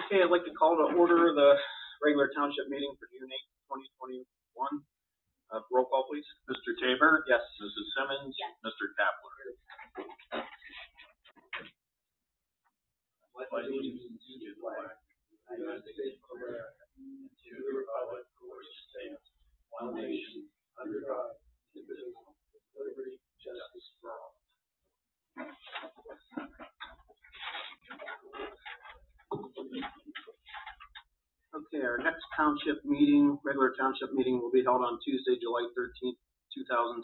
Okay, I'd like to call to order the regular township meeting for June 8th, 2021. Roll call, please. Mr. Tabor? Yes. Mrs. Simmons? Yes. Mr. Kapler? Pledge allegiance to the flag of the United States of America and to the republic for which it stands, one nation, under God, indivisible, with liberty and justice for all. Okay, our next township meeting, regular township meeting, will be held on Tuesday, July 13th, 2021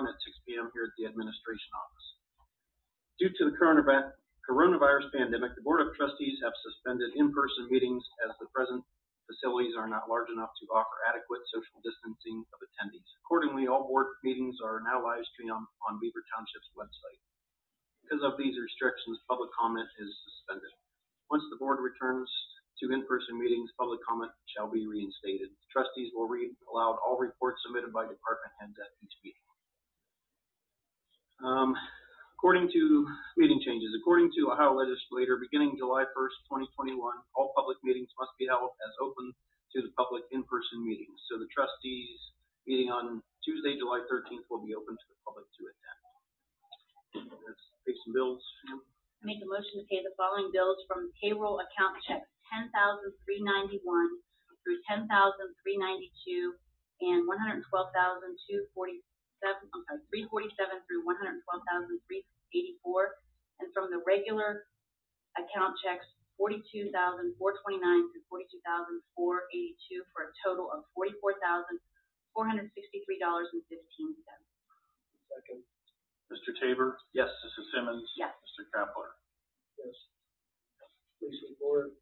at 6 p.m. here at the administration office. Due to the coronavirus pandemic, the Board of Trustees have suspended in-person meetings as the present facilities are not large enough to offer adequate social distancing of attendees. Accordingly, all board meetings are now live streamed on Beaver Township's website. Because of these restrictions, public comment is suspended. Once the board returns to in-person meetings, public comment shall be reinstated. Trustees will read aloud all reports submitted by department heads at each meeting. According to meeting changes, according to Ohio legislator, beginning July 1st, 2021, all public meetings must be held as open to the public in-person meetings. So the trustees meeting on Tuesday, July 13th will be open to the public to attend. Let's pay some bills. I make a motion to pay the following bills from payroll account checks 10,391 through 10,392 and 112,247. I'm sorry, 347 through 112,384, and from the regular account checks 42,429 through 42,482 for a total of $44,463.15. Second. Mr. Tabor? Yes. Mrs. Simmons? Yes. Mr. Kapler? Yes. Police report,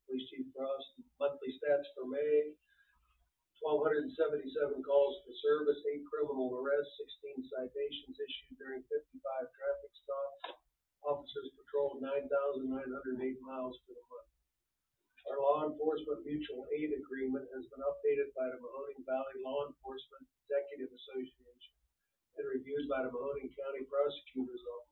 Police Chief Frost, monthly stats for May, 1,277 calls for service, 8 criminal arrests, 16 citations issued during 55 traffic stops. Officers patrolled 9,908 miles for the month. Our law enforcement mutual aid agreement has been updated by the Mahoning Valley Law Enforcement Executive Association and reviewed by the Mahoning County Prosecutor's Office.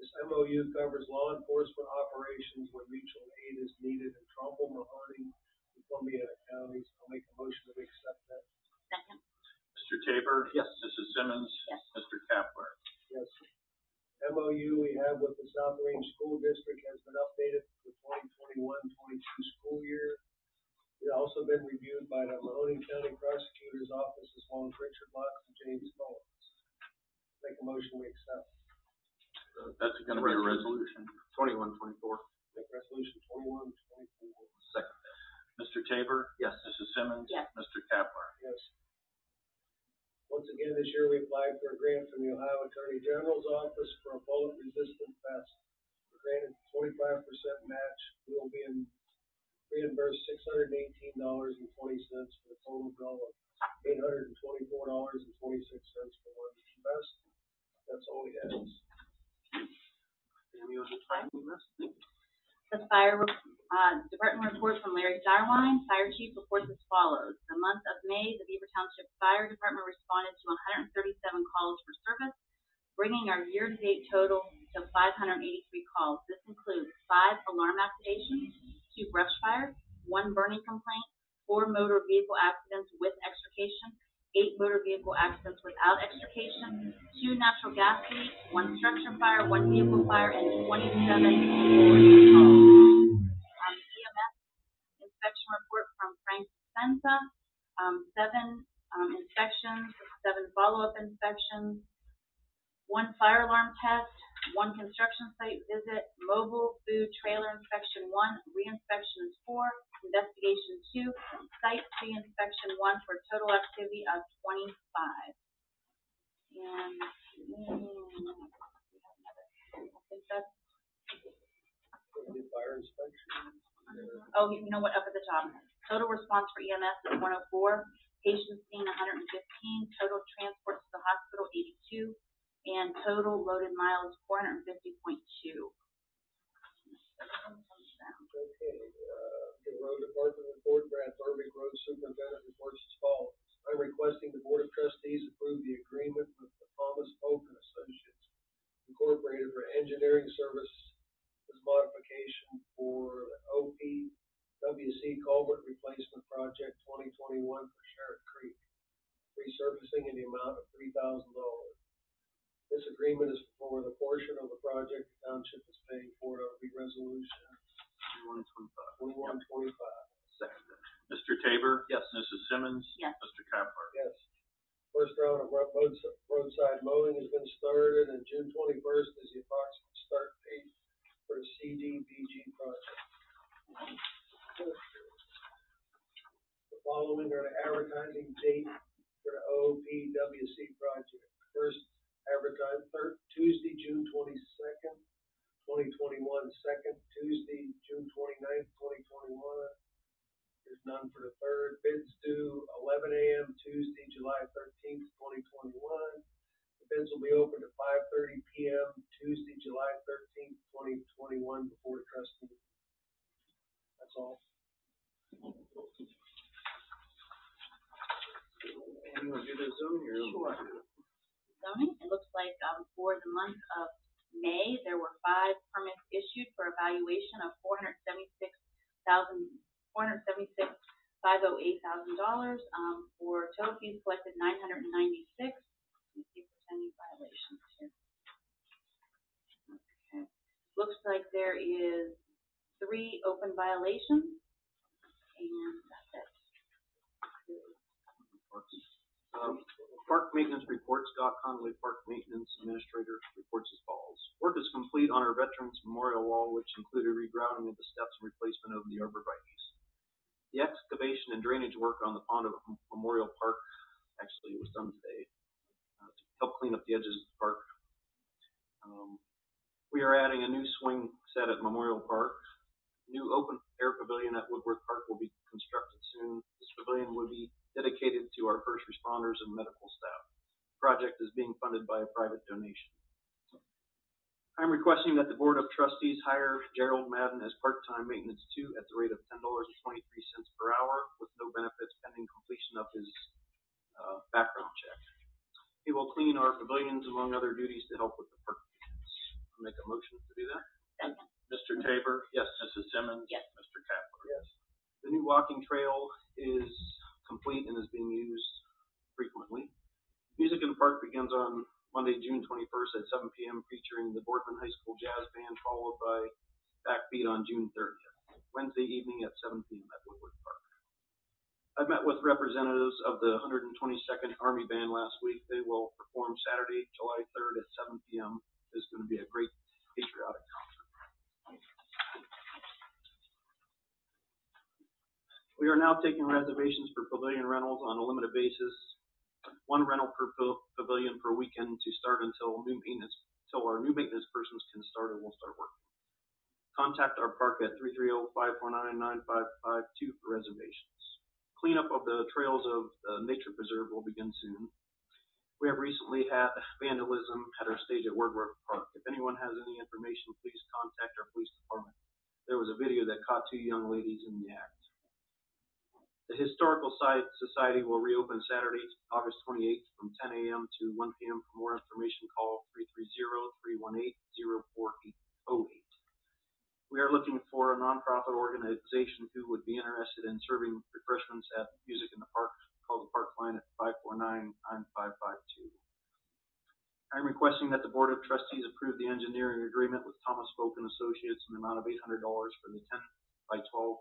This MOU covers law enforcement operations when mutual aid is needed in Trumbull, Mahoning, and Columbia counties. I'll make a motion to accept that. Second. Mr. Tabor? Yes. Mrs. Simmons? Yes. Mr. Kapler? Yes. MOU we have with the South Range School District has been updated for the 2021-22 school year. It has also been reviewed by the Mahoning County Prosecutor's Office as well as Richard Locke and James Mullins. Make a motion we accept. That's going to be a resolution. 21-24. Make resolution 21-24. Second. Mr. Tabor? Yes. Mrs. Simmons? Yes. Mr. Kapler? Yes. Once again, this year we applied for a grant from the Ohio Attorney General's Office for a bullet-resistant vest. We're granted 25% match. We will be reimbursed $618.20 for a total bill of $824.26 for one vest. That's all we have. The fire department report from Larry Darwine. Fire chief reports as follows. The month of May, the Beaver Township Fire Department responded to 137 calls for service, bringing our year-to-date total to 583 calls. This includes 5 alarm activations, 2 brush fires, 1 burning complaint, 4 motor vehicle accidents with extrication, 8 motor vehicle accidents without extrication, 2 natural gas leaks, 1 structure fire, 1 vehicle fire, and 27 calls. EMS inspection report from Frank Senza, 7 inspections, 7 follow-up inspections, 1 fire alarm test, 1 construction site visit, mobile food trailer inspection 1, re-inspection is 4, investigation 2, site pre-inspection 1 for a total activity of 25. And I think that's. Fire inspection. Oh, you know what? Up at the top, total response for EMS is 104, patients seen 115, total transports to the hospital 82. And total loaded miles 450.2. Okay, the road department report, Brad Burbick, road superintendent, reports as follows. I'm requesting the Board of Trustees approve the agreement with the Thomas Oak and Associates Incorporated for engineering service as modification for the OPWC culvert replacement project 2021 for Sherritt Creek, resurfacing in the amount of $3,000. This agreement is for the portion of the project the township is paying for. It'll be resolution 2125. Second. Mr. Tabor? Yes. Mrs. Simmons? Yes. Mr. Kapler? Yes. First round of roadside mowing has been started, and June 21st is the approximate start date for the CDBG project. The following are the advertising date for the OPWC project. First advertised Tuesday, June 22nd, 2021. Second Tuesday, June 29th, 2021. There's none for the third. Bids due 11 a.m. Tuesday, July 13th, 2021. The bids will be open at 5:30 p.m. Tuesday, July 13th, 2021 before the trustee. That's all. You want to do the zoning or? Sure. Zoning, it looks like, for the month of May, there were 5 permits issued for evaluation of $476,508,000, for total fees collected $996. Let me see if there's any violations here. Okay. Looks like there is 3 open violations, and that's it. Park maintenance report. Scott Conley, Park Maintenance Administrator, reports as follows. Work is complete on our Veterans Memorial Wall, which included regrouting of the steps and replacement of the arborvitaes. The excavation and drainage work on the pond of Memorial Park, actually it was done today, to help clean up the edges of the park. We are adding a new swing set at Memorial Park. New open air pavilion at Woodworth Park will be constructed soon. This pavilion will be dedicated to our first responders and medical staff. The project is being funded by a private donation. I'm requesting that the Board of Trustees hire Gerald Madden as part-time maintenance 2 at the rate of $10.23 per hour with no benefits pending completion of his background check. He will clean our pavilions among other duties to help with the park maintenance. I'll make a motion to do that. Second. Mr. Tabor? Yes. Mrs. Simmons? Yes. Mr. Kapler? Yes. The new walking trail is complete and is being used frequently. Music in the park begins on Monday, June 21st at 7 p.m. featuring the Boardman High School Jazz Band, followed by Backbeat on June 30th. Wednesday evening at 7 p.m. at Woodward Park. I've met with representatives of the 122nd Army Band last week. They will perform Saturday, July 3rd at 7 p.m. It's going to be a great patriotic concert. We are now taking reservations for pavilion rentals on a limited basis. 1 rental per pavilion per weekend to start until our new maintenance persons can start and will start working. Contact our park at 330-549-9552 for reservations. Cleanup of the trails of the nature preserve will begin soon. We have recently had vandalism at our stage at Woodworth Park. If anyone has any information, please contact our police department. There was a video that caught 2 young ladies in the act. The Historical Society will reopen Saturday, August 28th from 10 a.m. to 1 p.m. For more information, call 330-318-0408. We are looking for a nonprofit organization who would be interested in serving refreshments at Music in the Park. Call the Park line at 549-9552. I'm requesting that the Board of Trustees approve the engineering agreement with Thomas Folk and Associates in the amount of $800 for the 10 by 12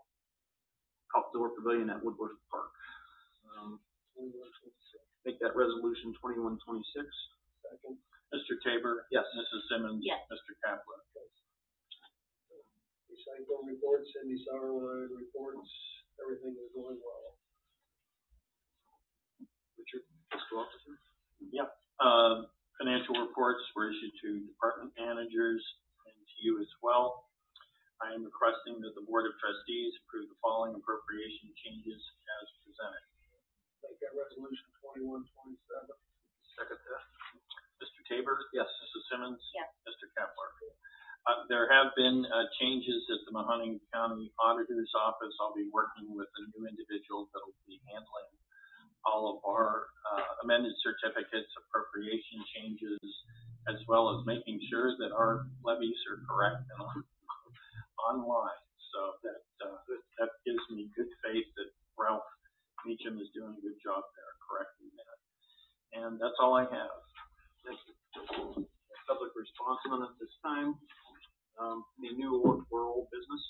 outdoor pavilion at Woodworth Park. Make that resolution 2126. Second. Mr. Tabor? Yes. Mrs. Simmons? Yes. Mr. Kapler? Recycle reports, Cindy Sauerline reports, everything is going well. Richard, fiscal officer. Yep. Financial reports were issued to department managers and to you as well. I am requesting that the Board of Trustees approve the following appropriation changes as presented. Make that resolution 2127. Second that. Mr. Tabor? Yes. Mrs. Simmons? Yes. Mr. Kapler? There have been changes at the Mahoning County Auditor's Office. I'll be working with a new individual that will be handling all of our amended certificates, appropriation changes, as well as making sure that our levies are correct and online. So that gives me good faith that Ralph Meacham is doing a good job there, correcting that. And that's all I have. Thank you. Public response none at this time. Any new or old business?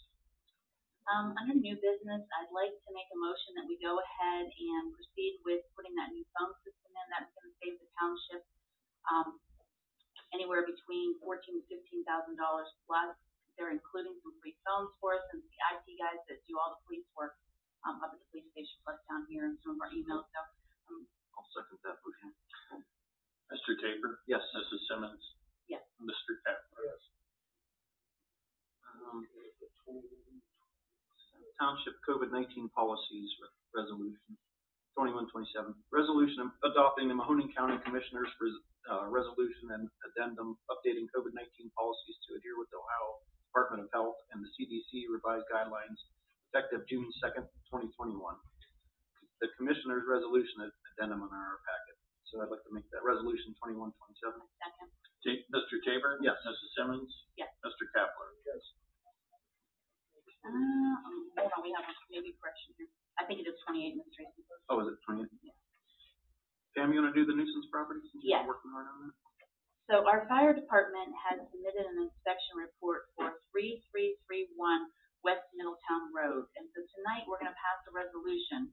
Under new business, I'd like to make a motion that we go ahead and proceed with putting that new phone system in. That's going to save the township anywhere between $14,000 to $15,000 plus. They're including some free phones for us and the IT guys that do all the police work up at the police station plus down here and some of our emails. So I'll second that motion. Mr. Tabor? Yes. Mrs. Simmons? yes. Mr. Kaplan? Yes. Township COVID-19 policies resolution 2127. Resolution adopting the Mahoning County Commissioners resolution and addendum updating COVID-19 policies to adhere with the Ohio Department of Health and the CDC revised guidelines effective June 2nd, 2021. The Commissioners resolution addendum in our packet. So I'd like to make that resolution 2127. Second. Mr. Tabor? Yes. Mrs. Simmons? Yes. Mr. Kaplan? Yes. Hold on, we have maybe correction here. I think it is 28, Ms. Tracy. Oh, is it 28? Yeah. Pam, you want to do the nuisance property since Yes. you're working hard on that? So our fire department has submitted an inspection report for 3331 West Middletown Road. And so tonight we're going to pass a resolution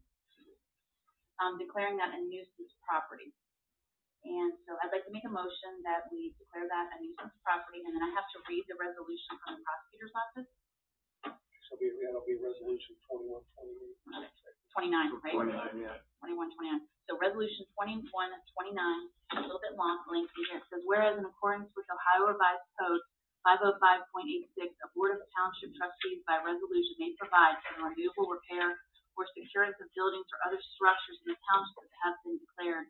declaring that a nuisance property. And so I'd like to make a motion that we declare that a nuisance property, and then I have to read the resolution from the prosecutor's office. So that'll be resolution 2128. 29, right? 29, yeah. 2129. So resolution 2129, a little bit long, lengthy here. It says, whereas in accordance with Ohio Revised Code 505.86, a Board of Township Trustees by resolution may provide for the removal, repair, or securance of buildings or other structures in the township that have been declared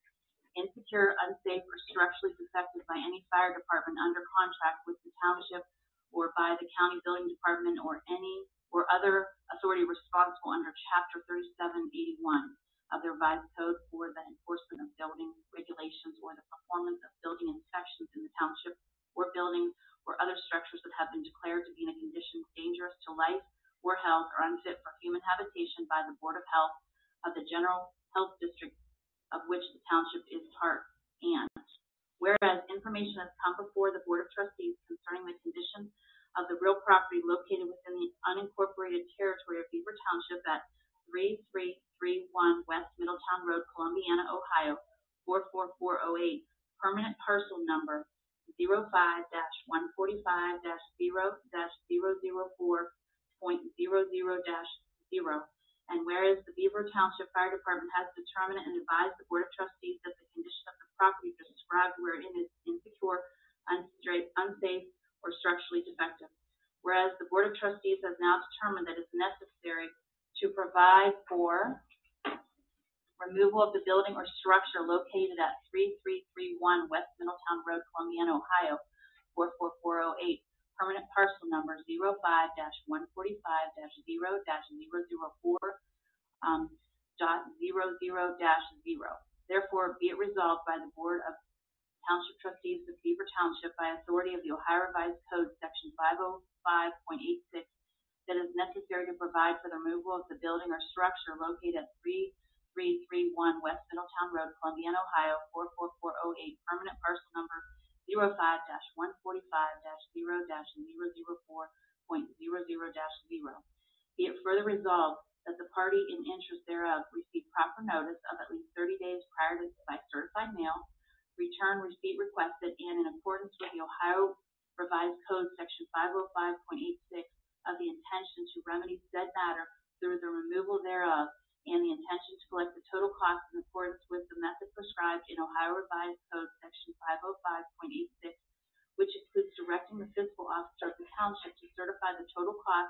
insecure, unsafe, or structurally defective by any fire department under contract with the township or by the county building department or any or other authority responsible under Chapter 3781 of the Revised Code for the enforcement of building regulations or the performance of building inspections in the township or buildings or other structures that have been declared to be in a condition dangerous to life or health or unfit for human habitation by the Board of Health of the General Health District of which the township is part. And whereas information has come before the Board of Trustees concerning the condition of the real property located within the unincorporated territory of Beaver Township at 3331 West Middletown Road, Columbiana, Ohio, 44408, permanent parcel number 05-145-0-004.00-0. And whereas the Beaver Township Fire Department has determined and advised the Board of Trustees that the condition of the property described wherein is insecure, unsafe, or structurally defective. Whereas the Board of Trustees has now determined that it's necessary to provide for removal of the building or structure located at 3331 West Middletown Road, Columbiana, Ohio, 44408, permanent parcel number 05-145-0-004.00-0. Therefore, be it resolved by the Board of Township Trustees of Beaver Township by authority of the Ohio Revised Code, Section 505.86, that is necessary to provide for the removal of the building or structure located at 3331 West Middletown Road, Columbiana, Ohio, 44408, permanent parcel number 05-145-0-004.00-0. Be it further resolved that the party in interest thereof receive proper notice of at least 30 days prior to by certified mail, return receipt requested, and in accordance with the Ohio Revised Code, Section 505.86, of the intention to remedy said matter through the removal thereof, and the intention to collect the total cost in accordance with the method prescribed in Ohio Revised Code, Section 505.86, which includes directing the fiscal officer of the township to certify the total cost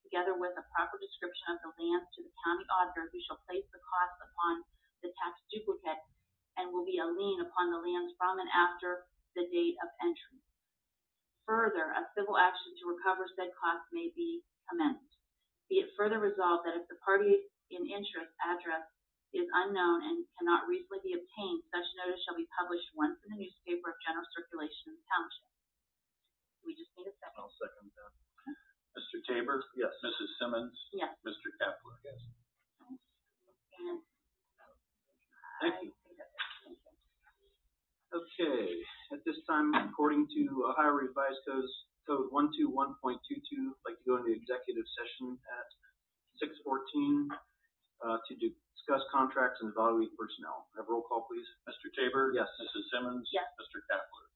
together with a proper description of the lands to the county auditor, who shall place the cost upon the tax duplicate and will be a lien upon the lands from and after the date of entry. Further, a civil action to recover said costs may be commenced. Be it further resolved that if the party in interest address is unknown and cannot reasonably be obtained, such notice shall be published once in the newspaper of general circulation in the township. We just need a second. I'll second that. Mr. Tabor? Yes. Mrs. Simmons? Yes. Mr. Kepler? Yes. And Thank I you. think that's it. Thank you. Okay, at this time, according to Ohio Revised Code 121.22, I'd like to go into executive session at 6:14 to discuss contracts and evaluate personnel. Have roll call, please. Mr. Tabor? Yes. Mrs. Simmons? Yes. Mr. Kepler?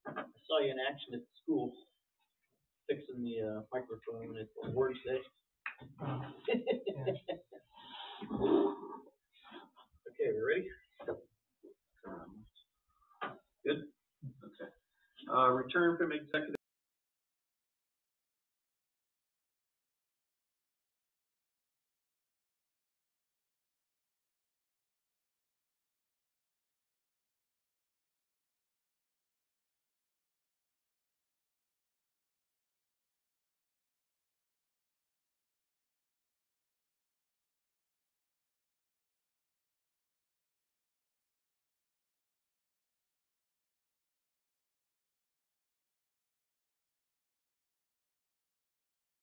I saw you in action at the school, fixing the, microphone at work today. Okay, we ready? Good? Okay. Return from executive